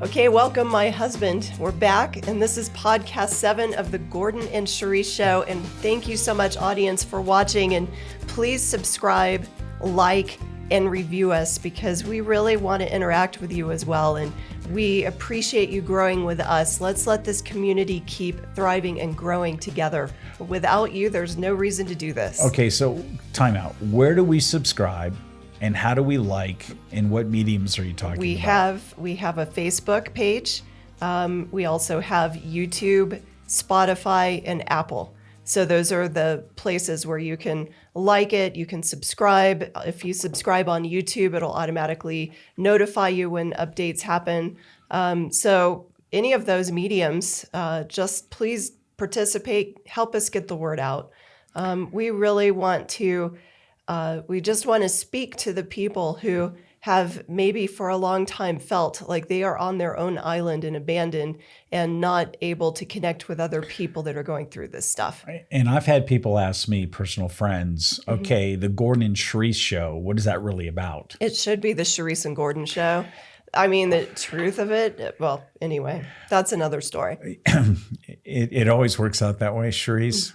Okay, welcome, my husband. We're back, and this is podcast 7 of the Gordon and Cherise Show. And thank you so much, audience, for watching. And please subscribe, like, and review us because we really want to interact with you as well. And we appreciate you growing with us. Let's let this community keep thriving and growing together. Without you, there's no reason to do this. Okay, so time out. Where do we subscribe? And how do we like, and what mediums are you talking about? We have a Facebook page. We also have YouTube, Spotify, and Apple. So those are the places where you can like it, you can subscribe. If you subscribe on YouTube, it'll automatically notify you when updates happen. So any of those mediums, just please participate, help us get the word out. We really want to we just want to speak to the people who have maybe for a long time felt like they are on their own island and abandoned and not able to connect with other people that are going through this stuff. And I've had people ask me, personal friends, okay, the Gordon and Cherise Show, what is that really about? It should be the Cherise and Gordon Show. I mean, the truth of it, well, anyway, that's another story. It always works out that way, Cherise.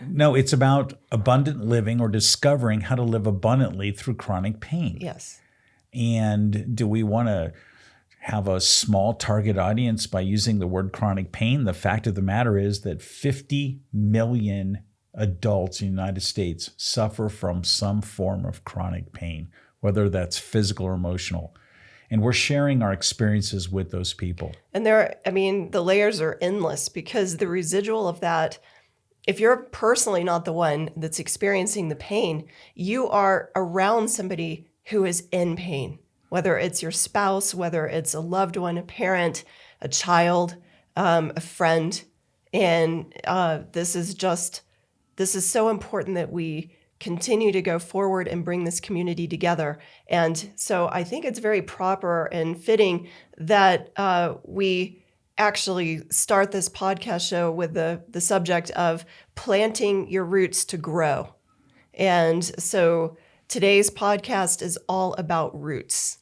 No, it's about abundant living or discovering how to live abundantly through chronic pain. Yes. And do we want to have a small target audience by using the word chronic pain? The fact of the matter is that 50 million adults in the United States suffer from some form of chronic pain, whether that's physical or emotional. And we're sharing our experiences with those people. And the layers are endless because the residual of that, if you're personally not the one that's experiencing the pain, you are around somebody who is in pain, whether it's your spouse, whether it's a loved one, a parent, a child, a friend. And this is so important that we continue to go forward and bring this community together. And so I think it's very proper and fitting that we actually start this podcast show with the subject of planting your roots to grow. And so today's podcast is all about roots.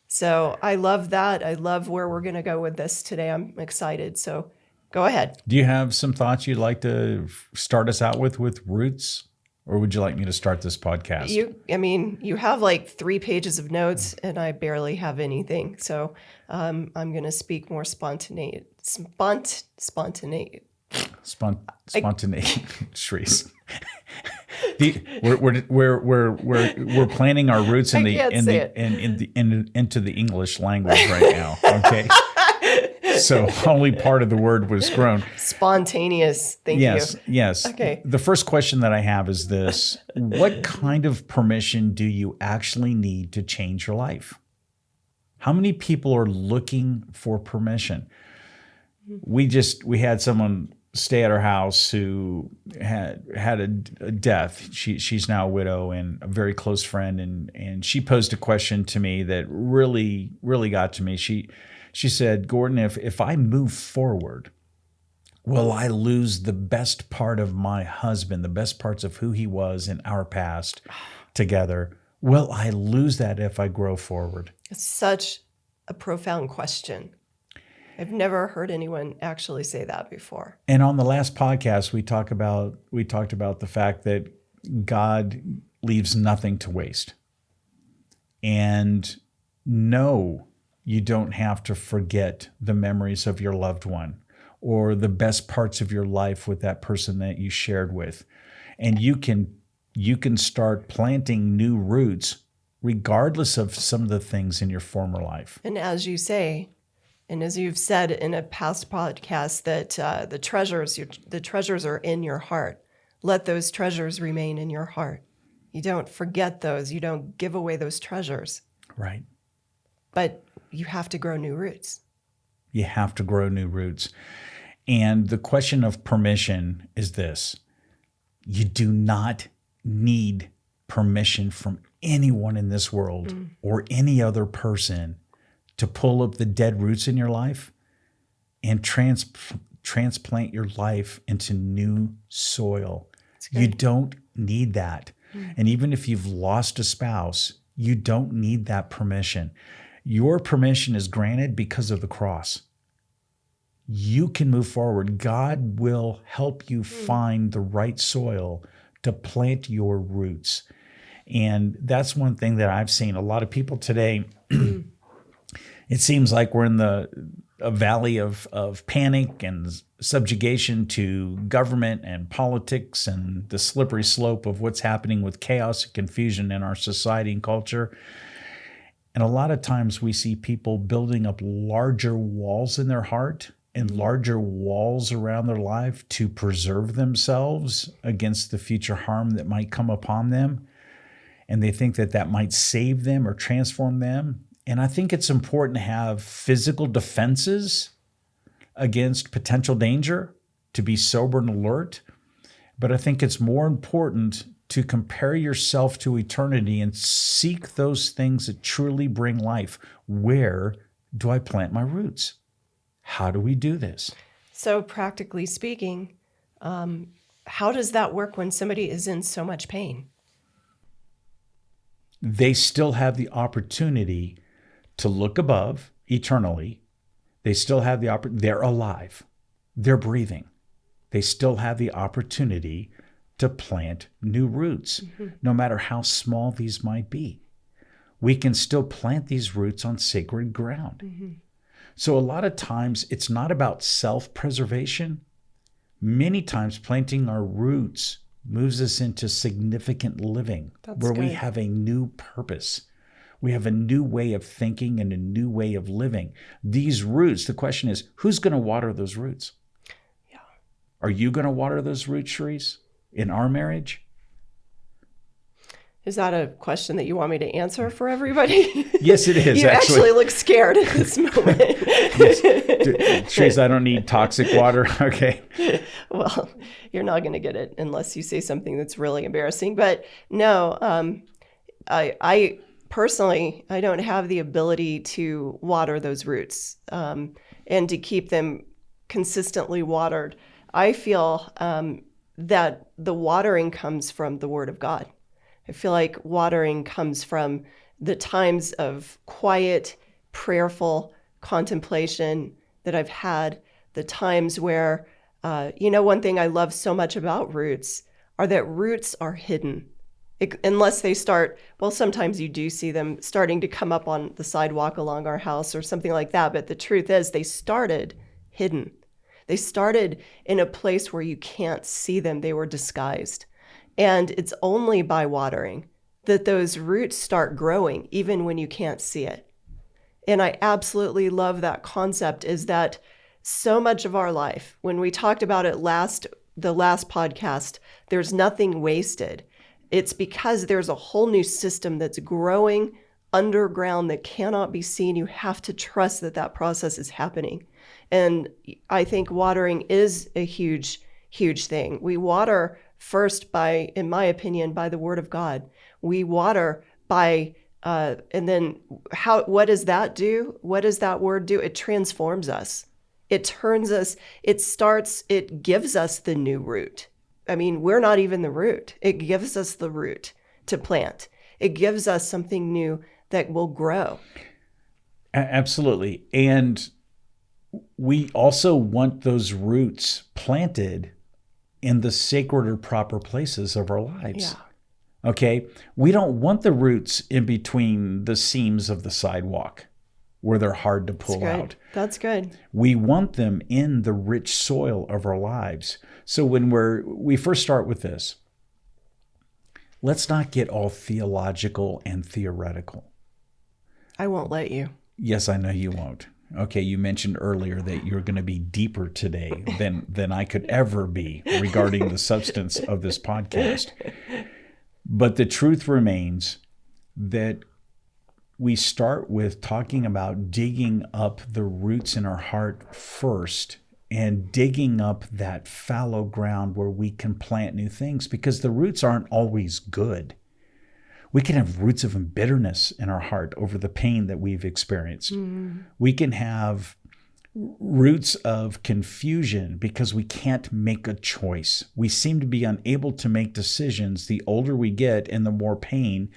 So I love that. I love where we're going to go with this today. I'm excited. So go ahead. Do you have some thoughts you'd like to start us out with roots? Or would you like me to start this podcast? You have like 3 pages of notes and I barely have anything. So I'm going to speak more spontaneity. Cherise. We're planting our roots into the English language right now. Okay. So only part of the word was grown. Spontaneous. Thank you. Yes. Okay. The first question that I have is this. What kind of permission do you actually need to change your life? How many people are looking for permission? We had someone stay at our house who had a death. She's now a widow and a very close friend. And she posed a question to me that really, really got to me. She said, Gordon, if I move forward, will I lose the best part of my husband, the best parts of who he was in our past together? Will I lose that if I grow forward? It's such a profound question. I've never heard anyone actually say that before. And on the last podcast, we talked about the fact that God leaves nothing to waste. And no, you don't have to forget the memories of your loved one or the best parts of your life with that person that you shared with. And you can start planting new roots regardless of some of the things in your former life. And as you say, and as you've said in a past podcast, that the treasures are in your heart. Let those treasures remain in your heart. You don't forget those. You don't give away those treasures. Right. But you have to grow new roots. You have to grow new roots. And the question of permission is this. You do not need permission from anyone in this world or any other person to pull up the dead roots in your life and transplant your life into new soil. You don't need that. And even if you've lost a spouse, you don't need that permission. Your permission is granted because of the cross. You can move forward. God will help you find the right soil to plant your roots. And that's one thing that I've seen. A lot of people today, it seems like we're in a valley of panic and subjugation to government and politics and the slippery slope of what's happening with chaos and confusion in our society and culture. And a lot of times we see people building up larger walls in their heart and larger walls around their life to preserve themselves against the future harm that might come upon them. And they think that that might save them or transform them. And I think it's important to have physical defenses against potential danger, to be sober and alert. But I think it's more important to compare yourself to eternity and seek those things that truly bring life. Where do I plant my roots? How do we do this? So practically speaking, how does that work when somebody is in so much pain? They still have the opportunity to look above eternally. They still have the opportunity. They're alive. They're breathing. They still have the opportunity to plant new roots, no matter how small these might be. We can still plant these roots on sacred ground. So a lot of times it's not about self-preservation. Many times planting our roots moves us into significant living. That's where good. We have a new purpose. We have a new way of thinking and a new way of living. These roots, the question is, who's going to water those roots? Yeah. Are you going to water those roots, Cherise, in our marriage? Is that a question that you want me to answer for everybody? Yes, it is. You actually look scared at this moment. Yes. Cherise, I don't need toxic water. Okay. Well, you're not going to get it unless you say something that's really embarrassing. But no, I personally, I don't have the ability to water those roots and to keep them consistently watered. I feel that the watering comes from the Word of God. I feel like watering comes from the times of quiet, prayerful contemplation that I've had, the times where, one thing I love so much about roots are that roots are hidden. Unless they start, well, sometimes you do see them starting to come up on the sidewalk along our house or something like that. But the truth is they started hidden. They started in a place where you can't see them. They were disguised. And it's only by watering that those roots start growing, even when you can't see it. And I absolutely love that concept, is that so much of our life, when we talked about it the last podcast, there's nothing wasted. It's because there's a whole new system that's growing underground that cannot be seen. You have to trust that that process is happening. And I think watering is a huge, huge thing. We water first by, in my opinion, by the Word of God. We water by, and then what does that do? What does that word do? It transforms us. It turns us, it gives us the new root. I mean, we're not even the root. It gives us the root to plant. It gives us something new that will grow. Absolutely. And we also want those roots planted in the sacred or proper places of our lives. Yeah. Okay? We don't want the roots in between the seams of the sidewalk where they're hard to pull out. That's good. We want them in the rich soil of our lives. So when we first start with this, let's not get all theological and theoretical. I won't let you. Yes, I know you won't. Okay, you mentioned earlier that you're going to be deeper today than I could ever be regarding the substance of this podcast. But the truth remains that we start with talking about digging up the roots in our heart first and digging up that fallow ground where we can plant new things, because the roots aren't always good. We can have roots of embitterness in our heart over the pain that we've experienced. We can have roots of confusion because we can't make a choice. We seem to be unable to make decisions the older we get and the more pain.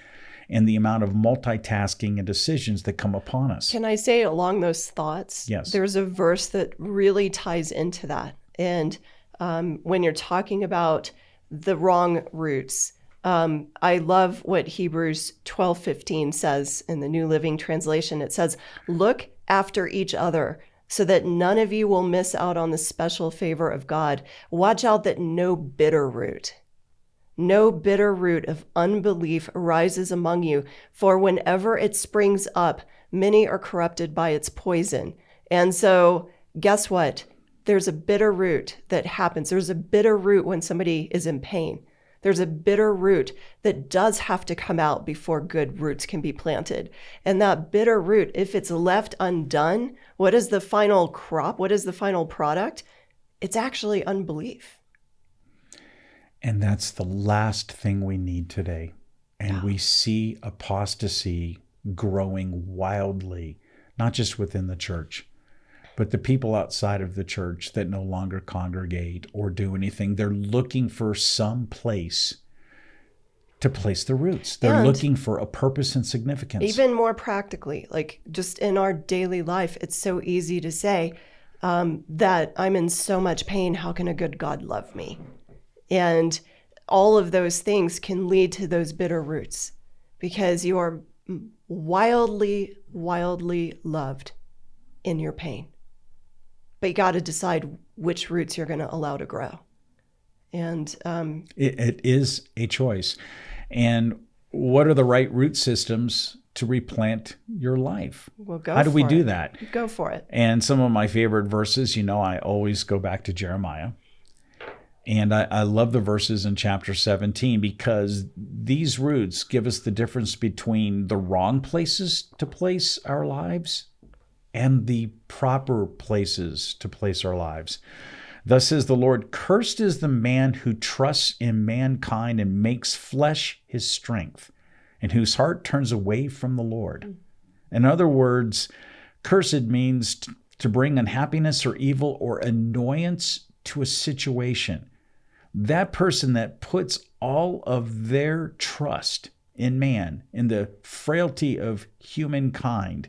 and the amount of multitasking and decisions that come upon us. Can I say along those thoughts? Yes. There's a verse that really ties into that. And when you're talking about the wrong roots, I love what Hebrews 12:15 says in the New Living Translation. It says, "Look after each other so that none of you will miss out on the special favor of God. Watch out that no bitter root of unbelief arises among you, for whenever it springs up, many are corrupted by its poison." And so guess what? There's a bitter root that happens. There's a bitter root when somebody is in pain. There's a bitter root that does have to come out before good roots can be planted. And that bitter root, if it's left undone, what is the final crop? What is the final product? It's actually unbelief. And that's the last thing we need today. And we see apostasy growing wildly, not just within the church, but the people outside of the church that no longer congregate or do anything. They're looking for some place to place the roots. They're looking for a purpose and significance. Even more practically, like just in our daily life, it's so easy to say that I'm in so much pain. How can a good God love me? And all of those things can lead to those bitter roots because you are wildly, wildly loved in your pain. But you got to decide which roots you're going to allow to grow. And it is a choice. And what are the right root systems to replant your life? Well, go How do we for do it. that? Go for it. And some of my favorite verses, I always go back to Jeremiah. And I love the verses in chapter 17 because these roots give us the difference between the wrong places to place our lives and the proper places to place our lives. Thus says the Lord, "Cursed is the man who trusts in mankind and makes flesh his strength, and whose heart turns away from the Lord." In other words, cursed means to bring unhappiness or evil or annoyance to a situation. That person that puts all of their trust in man, in the frailty of humankind,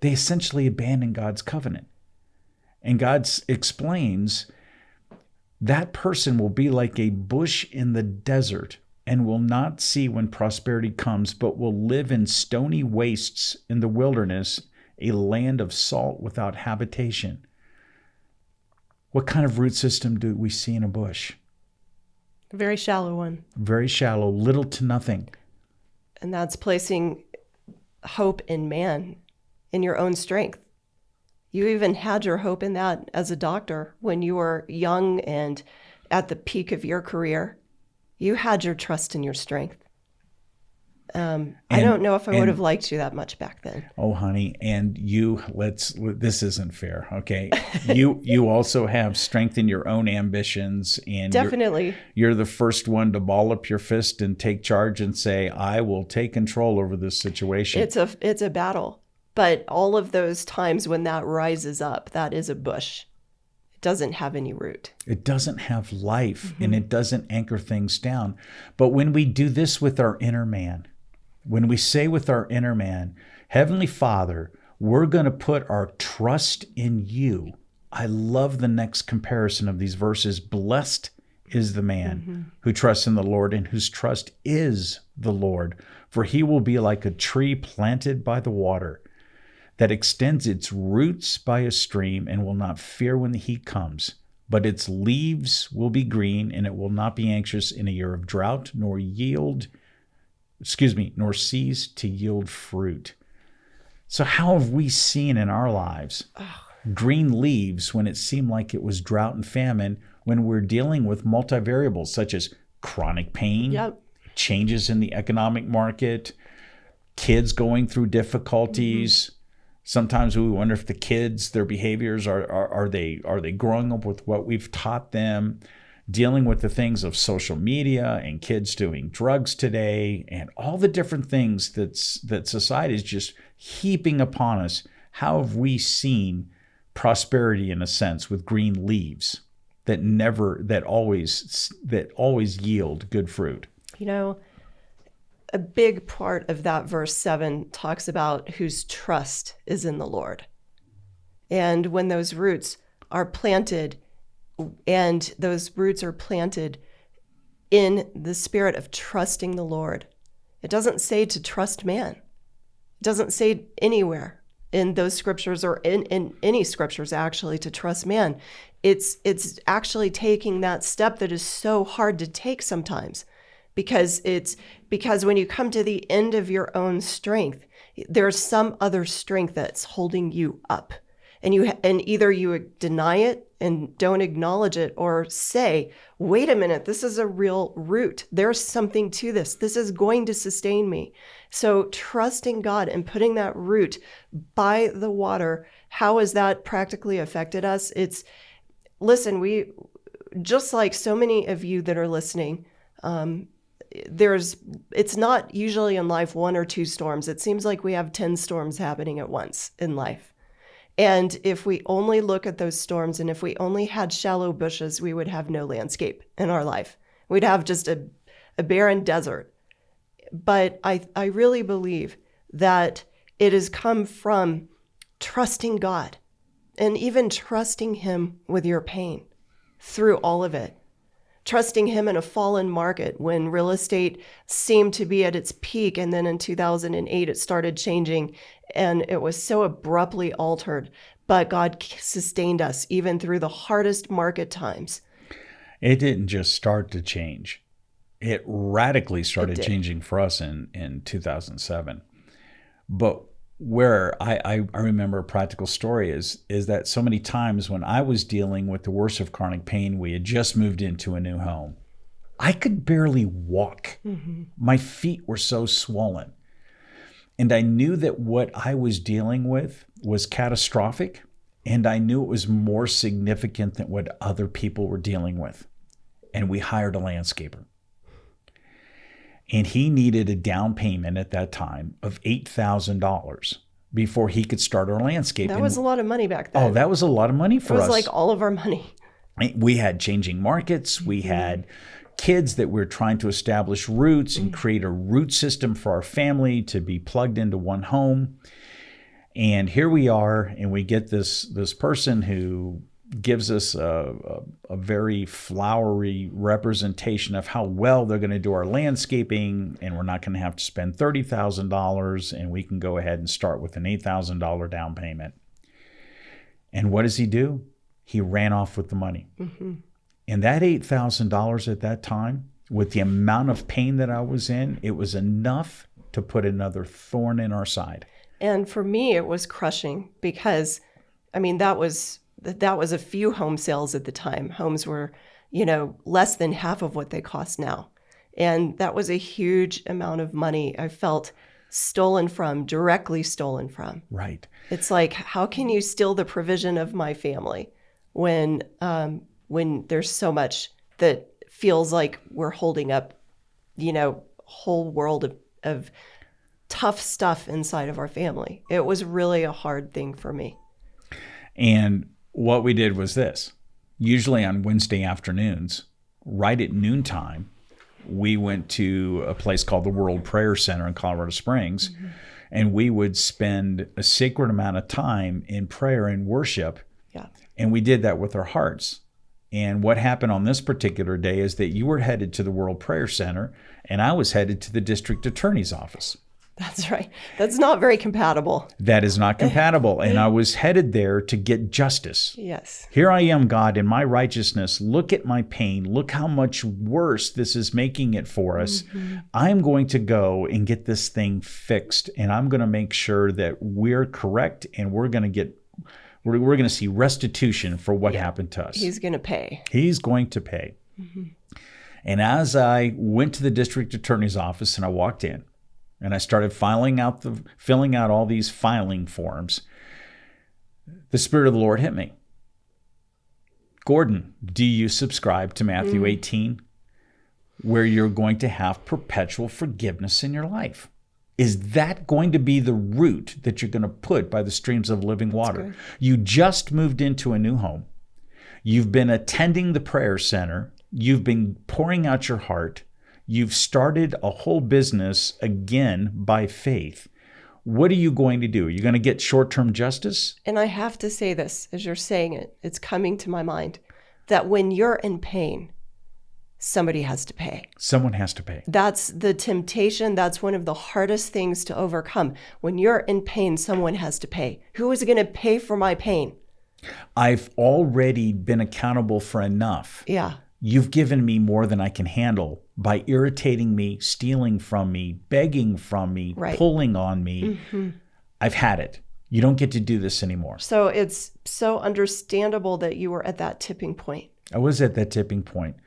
they essentially abandon God's covenant. And God explains that person will be like a bush in the desert and will not see when prosperity comes, but will live in stony wastes in the wilderness, a land of salt without habitation. What kind of root system do we see in a bush? A very shallow one. Very shallow, little to nothing. And that's placing hope in man, in your own strength. You even had your hope in that as a doctor when you were young and at the peak of your career. You had your trust in your strength. I don't know if I would have liked you that much back then. Oh, honey, and this isn't fair, okay? You also have strength in your own ambitions, and definitely you're the first one to ball up your fist and take charge and say, "I will take control over this situation." It's a battle, but all of those times when that rises up, that is a bush. It doesn't have any root. It doesn't have life, and it doesn't anchor things down. But when we do this with our inner man, when we say with our inner man, "Heavenly Father, we're going to put our trust in you." I love the next comparison of these verses. "Blessed is the man who trusts in the Lord and whose trust is the Lord, for he will be like a tree planted by the water that extends its roots by a stream and will not fear when the heat comes, but its leaves will be green, and it will not be anxious in a year of drought, nor cease to yield fruit." So how have we seen in our lives green leaves when it seemed like it was drought and famine, when we're dealing with multivariables such as chronic pain, changes in the economic market, kids going through difficulties? Sometimes we wonder if the kids, their behaviors, are they growing up with what we've taught them? Dealing with the things of social media and kids doing drugs today and all the different things that society is just heaping upon us. How have we seen prosperity in a sense with green leaves that always yield good fruit? a big part of that verse 7 talks about whose trust is in the Lord. And when those roots are planted, and those roots are planted in the spirit of trusting the Lord, it doesn't say to trust man. It doesn't say anywhere in those scriptures or in any scriptures actually to trust man. It's actually taking that step that is so hard to take sometimes, because when you come to the end of your own strength, there's some other strength that's holding you up. And either you deny it and don't acknowledge it, or say, wait a minute, this is a real root. There's something to this. This is going to sustain me. So trusting God and putting that root by the water, how has that practically affected us? Listen, we, just like so many of you that are listening, it's not usually in life 1 or 2 storms. It seems like we have 10 storms happening at once in life. And if we only look at those storms, and if we only had shallow bushes, we would have no landscape in our life. We'd have just a barren desert. But I really believe that it has come from trusting God and even trusting him with your pain through all of it. Trusting him in a fallen market when real estate seemed to be at its peak. And then in 2008, it started changing and it was so abruptly altered. But God sustained us even through the hardest market times. It didn't just start to change. It radically started changing for us in 2007. But where I remember a practical story is that so many times when I was dealing with the worst of chronic pain, we had just moved into a new home. I could barely walk. Mm-hmm. My feet were so swollen. And I knew that what I was dealing with was catastrophic. And I knew it was more significant than what other people were dealing with. And we hired a landscaper. And he needed a down payment at that time of $8,000 before he could start our landscape. That was a lot of money back then. Oh, that was a lot of money for us. It was like all of our money. We had changing markets. We had kids that we were trying to establish roots and create a root system for our family to be plugged into one home. And here we are, and we get this person who gives us a very flowery representation of how well they're going to do our landscaping, and we're not going to have to spend $30,000, and we can go ahead and start with an $8,000 down payment. And what does he do? He ran off with the money. Mm-hmm. And that $8,000 at that time, with the amount of pain that I was in, it was enough to put another thorn in our side. And for me, it was crushing because, I mean, that was a few home sales at the time. Homes were, less than half of what they cost now. And that was a huge amount of money I felt directly stolen from. Right. It's like, how can you steal the provision of my family when there's so much that feels like we're holding up, whole world of tough stuff inside of our family. It was really a hard thing for me. And what we did was this. Usually on Wednesday afternoons, right at noontime, we went to a place called the World Prayer Center in Colorado Springs, and we would spend a sacred amount of time in prayer and worship. Yeah. And we did that with our hearts. And what happened on this particular day is that you were headed to the World Prayer Center, and I was headed to the district attorney's office. That's right. That's not very compatible. That is not compatible. And I was headed there to get justice. Yes. Here I am, God, in my righteousness. Look at my pain. Look how much worse this is making it for us. Mm-hmm. I'm going to go and get this thing fixed. And I'm going to make sure that we're correct, and we're going to see restitution for what happened to us. He's going to pay. He's going to pay. Mm-hmm. And as I went to the district attorney's office and I walked in, and I started filling out all these filing forms, the Spirit of the Lord hit me. Gordon, do you subscribe to Matthew 18, where you're going to have perpetual forgiveness in your life? Is that going to be the root that you're going to put by the streams of living water? You just moved into a new home. You've been attending the prayer center. You've been pouring out your heart. You've started a whole business again by faith. What are you going to do? Are you going to get short-term justice? And I have to say this as you're saying it, it's coming to my mind that when you're in pain, somebody has to pay. Someone has to pay. That's the temptation. That's one of the hardest things to overcome. When you're in pain, someone has to pay. Who is going to pay for my pain? I've already been accountable for enough. Yeah. You've given me more than I can handle by irritating me, stealing from me, begging from me, Right. pulling on me. I've had it. You don't get to do this anymore. So it's so understandable that you were at that tipping point. I was at that tipping point.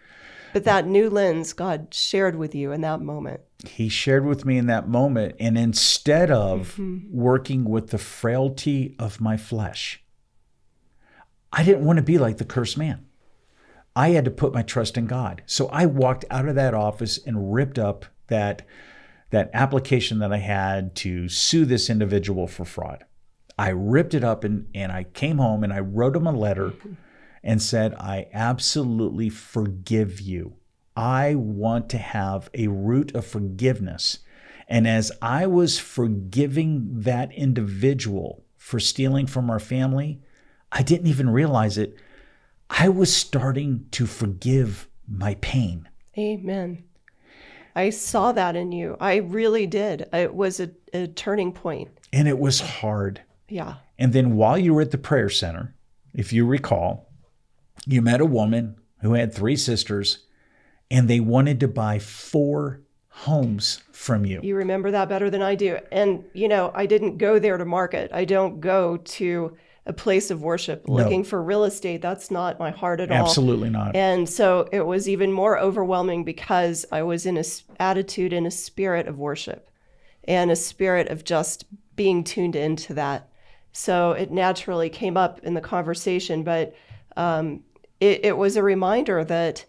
But that new lens God shared with you in that moment. He shared with me in that moment. And instead of working with the frailty of my flesh, I didn't want to be like the cursed man. I had to put my trust in God. So I walked out of that office and ripped up that application that I had to sue this individual for fraud. I ripped it up and I came home and I wrote him a letter and said, I absolutely forgive you. I want to have a root of forgiveness. And as I was forgiving that individual for stealing from our family, I didn't even realize it. I was starting to forgive my pain. Amen. I saw that in you. I really did. It was a turning point. And it was hard. Yeah. And then while you were at the prayer center, if you recall, you met a woman who had 3 sisters, and they wanted to buy 4 homes from you. You remember that better than I do. And, I didn't go there to market. I don't go to a place of worship looking for real estate. That's not my heart at all. Absolutely not. And so it was even more overwhelming because I was in an attitude and a spirit of worship and a spirit of just being tuned into that. So it naturally came up in the conversation, but it was a reminder that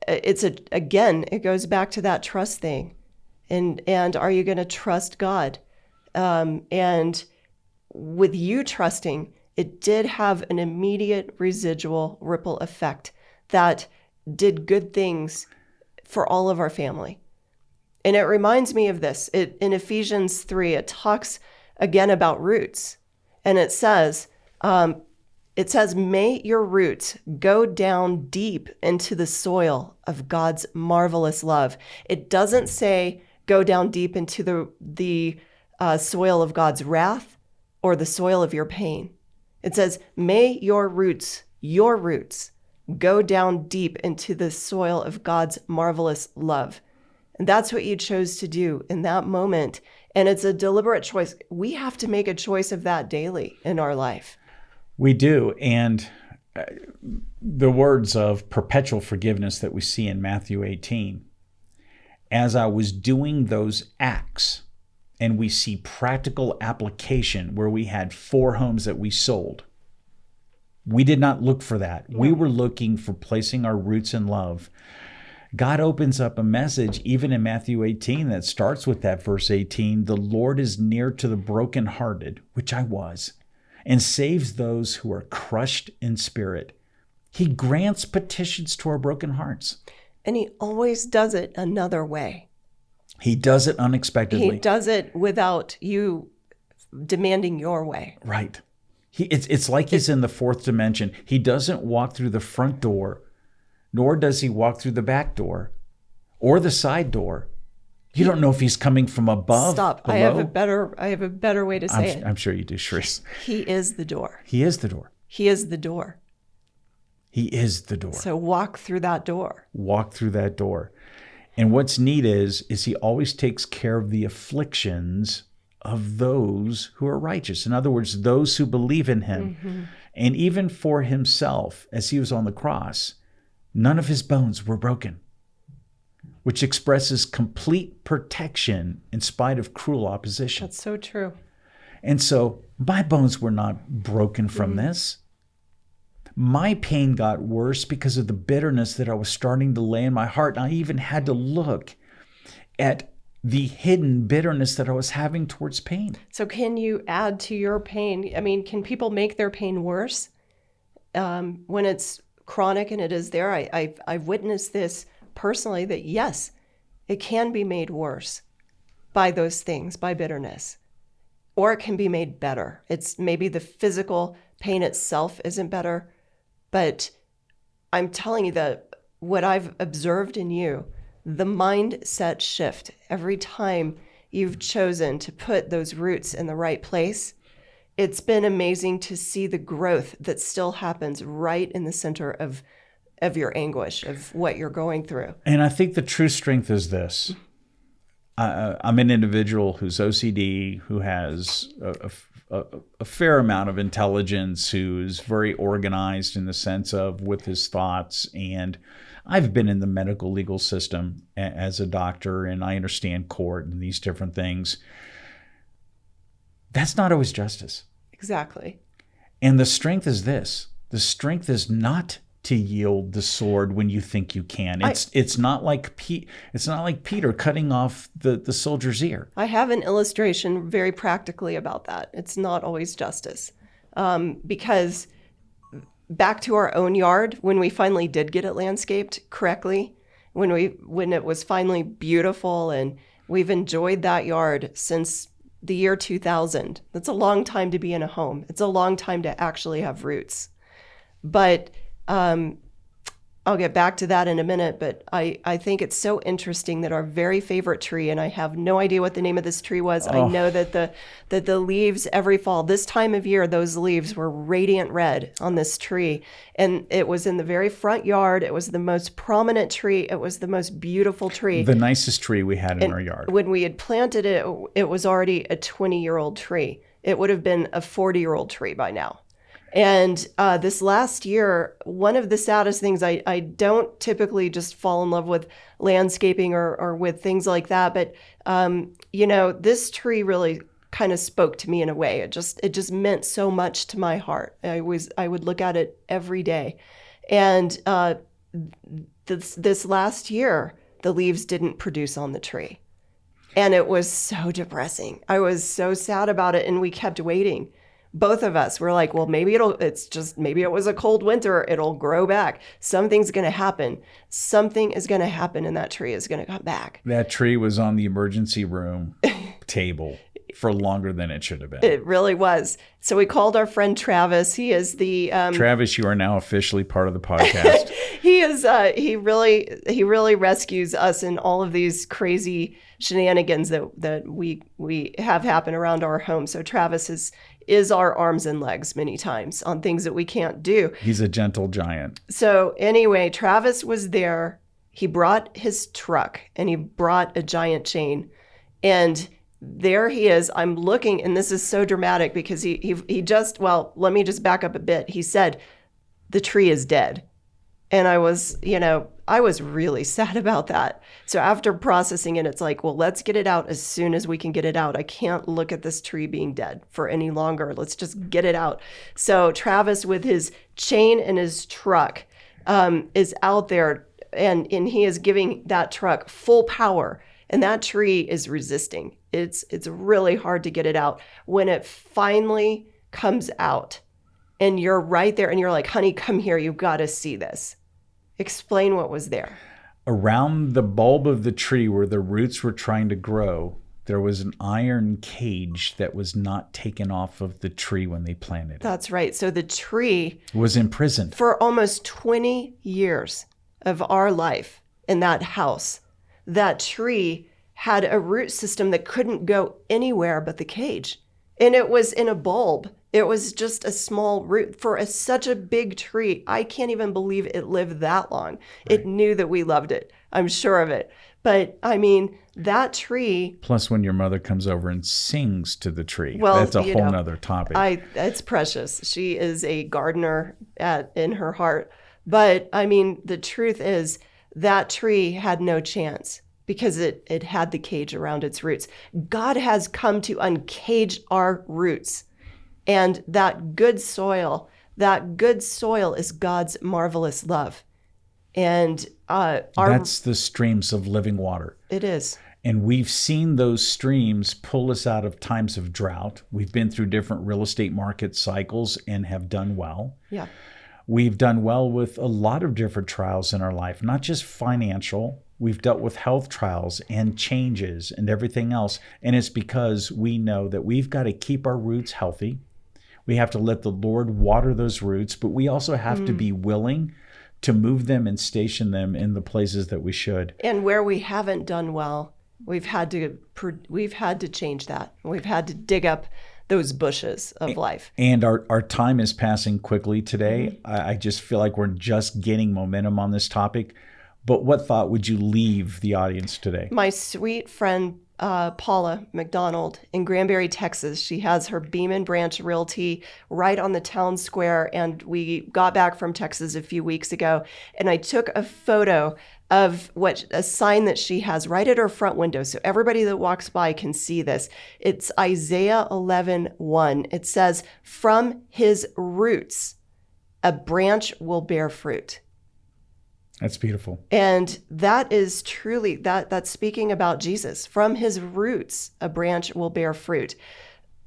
it goes back to that trust thing. And are you going to trust God? And with you trusting, it did have an immediate residual ripple effect that did good things for all of our family. And it reminds me of this. In Ephesians 3, it talks again about roots. And it says, may your roots go down deep into the soil of God's marvelous love. It doesn't say go down deep into the soil of God's wrath or the soil of your pain. It says, may your roots go down deep into the soil of God's marvelous love. And that's what you chose to do in that moment. And it's a deliberate choice. We have to make a choice of that daily in our life. We do. And the words of perpetual forgiveness that we see in Matthew 18, as I was doing those acts, and we see practical application where we had 4 homes that we sold. We did not look for that. We were looking for placing our roots in love. God opens up a message even in Matthew 18 that starts with that verse 18. The Lord is near to the brokenhearted, which I was, and saves those who are crushed in spirit. He grants petitions to our broken hearts. And he always does it another way. He does it unexpectedly. He does it without you demanding your way. Right. It's like he's in the 4th dimension. He doesn't walk through the front door, nor does he walk through the back door or the side door. You don't know if he's coming from above. Stop. Below. I have a better way to say it. I'm sure you do, Sharice. He is the door. He is the door. He is the door. He is the door. So walk through that door. Walk through that door. And what's neat is he always takes care of the afflictions of those who are righteous. In other words, those who believe in him. Mm-hmm. And even for himself, as he was on the cross, none of his bones were broken, which expresses complete protection in spite of cruel opposition. That's so true. And so my bones were not broken from this. My pain got worse because of the bitterness that I was starting to lay in my heart. And I even had to look at the hidden bitterness that I was having towards pain. So can you add to your pain? I mean, can people make their pain worse when it's chronic and it is there? I've witnessed this personally, that yes, It can be made worse by those things, by bitterness, or it can be made better. It's maybe the physical pain itself isn't better, but I'm telling you that what I've observed in you, the mindset shift every time you've chosen to put those roots in the right place, it's been amazing to see the growth that still happens right in the center of your anguish, of what you're going through. And I think the true strength is this. I'm an individual who's OCD, who has a fair amount of intelligence, who's very organized in the sense of with his thoughts. And I've been in the medical legal system as a doctor, and I understand court and these different things. That's not always justice. Exactly. And the strength is this. The strength is not to yield the sword when you think you can. It's not like Peter cutting off the soldier's ear. I have an illustration very practically about that. It's not always justice. Because back to our own yard, when we finally did get it landscaped correctly, when it was finally beautiful, and we've enjoyed that yard since the year 2000. That's a long time to be in a home. It's a long time to actually have roots. But I'll get back to that in a minute, but I think it's so interesting that our very favorite tree, and I have no idea what the name of this tree was. I know that the leaves every fall, this time of year, those leaves were radiant red on this tree. And it was in the very front yard. It was the most prominent tree. It was the most beautiful tree. The nicest tree we had in our yard. When we had planted it, it was already a 20-year-old tree. It would have been a 40-year-old tree by now. And this last year, one of the saddest things, I don't typically just fall in love with landscaping or with things like that, but this tree really kind of spoke to me in a way. It just meant so much to my heart. I would look at it every day. And this last year, the leaves didn't produce on the tree. And it was so depressing. I was so sad about it, and we kept waiting. Both of us were like, well, maybe it was a cold winter. It'll grow back. Something's going to happen. Something is going to happen, and that tree is going to come back. That tree was on the emergency room table for longer than it should have been. It really was. So we called our friend Travis. He is the Travis, you are now officially part of the podcast. He really rescues us in all of these crazy shenanigans that we have happen around our home. So Travis is our arms and legs many times on things that we can't do. He's a gentle giant. So anyway, Travis was there. He brought his truck, and he brought a giant chain, and there he is. I'm looking, and this is so dramatic because let me just back up a bit. He said, the tree is dead. And I was really sad about that. So after processing it, it's like, well, let's get it out as soon as we can get it out. I can't look at this tree being dead for any longer. Let's just get it out. So Travis, with his chain and his truck, is out there, and he is giving that truck full power. And that tree is resisting. It's really hard to get it out. When it finally comes out, and you're right there, and you're like, honey, come here. You've got to see this. Explain what was there. Around the bulb of the tree where the roots were trying to grow, there was an iron cage that was not taken off of the tree when they planted it. That's right. So the tree was imprisoned for almost 20 years of our life in that house. That tree had a root system that couldn't go anywhere but the cage. And it was in a bulb. It was just a small root for such a big tree. I can't even believe it lived that long. Right. It knew that we loved it. I'm sure of it. But I mean, that tree. Plus, when your mother comes over and sings to the tree, that's a whole nother topic. It's precious. She is a gardener in her heart. But I mean, the truth is that tree had no chance because it had the cage around its roots. God has come to uncage our roots. And that good soil is God's marvelous love. And that's the streams of living water. It is. And we've seen those streams pull us out of times of drought. We've been through different real estate market cycles and have done well. Yeah. We've done well with a lot of different trials in our life, not just financial. We've dealt with health trials and changes and everything else. And it's because we know that we've got to keep our roots healthy. We have to let the Lord water those roots, but we also have to be willing to move them and station them in the places that we should. And where we haven't done well, we've had to change that. We've had to dig up those bushes of life. And our time is passing quickly today. I just feel like we're just getting momentum on this topic. But what thought would you leave the audience today? My sweet friend, Paula McDonald in Granbury, Texas, she has her Beeman Branch Realty right on the town square. And we got back from Texas a few weeks ago. And I took a photo of a sign that she has right at her front window. So everybody that walks by can see this. It's Isaiah 11:1. It says, "From his roots, a branch will bear fruit." That's beautiful. And that is truly, that's speaking about Jesus. From his roots, a branch will bear fruit.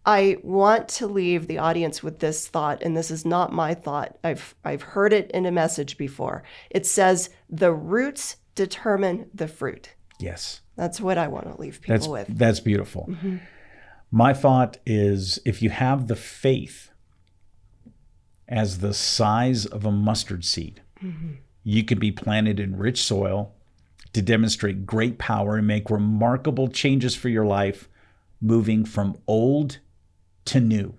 I want to leave the audience with this thought, and this is not my thought. I've heard it in a message before. It says, the roots determine the fruit. Yes. That's what I want to leave people with. That's beautiful. My thought is, if you have the faith as the size of a mustard seed, you can be planted in rich soil to demonstrate great power and make remarkable changes for your life, moving from old to new.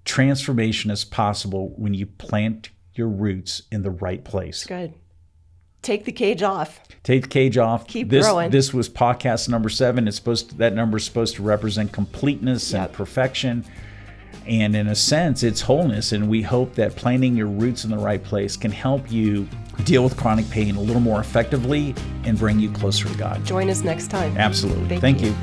Transformation is possible when you plant your roots in the right place. Good. Take the cage off. Take the cage off. Keep growing. This was podcast number 7. That number is supposed to represent completeness and perfection. And in a sense, it's wholeness. And we hope that planting your roots in the right place can help you deal with chronic pain a little more effectively and bring you closer to God. Join us next time. Absolutely. Thank you.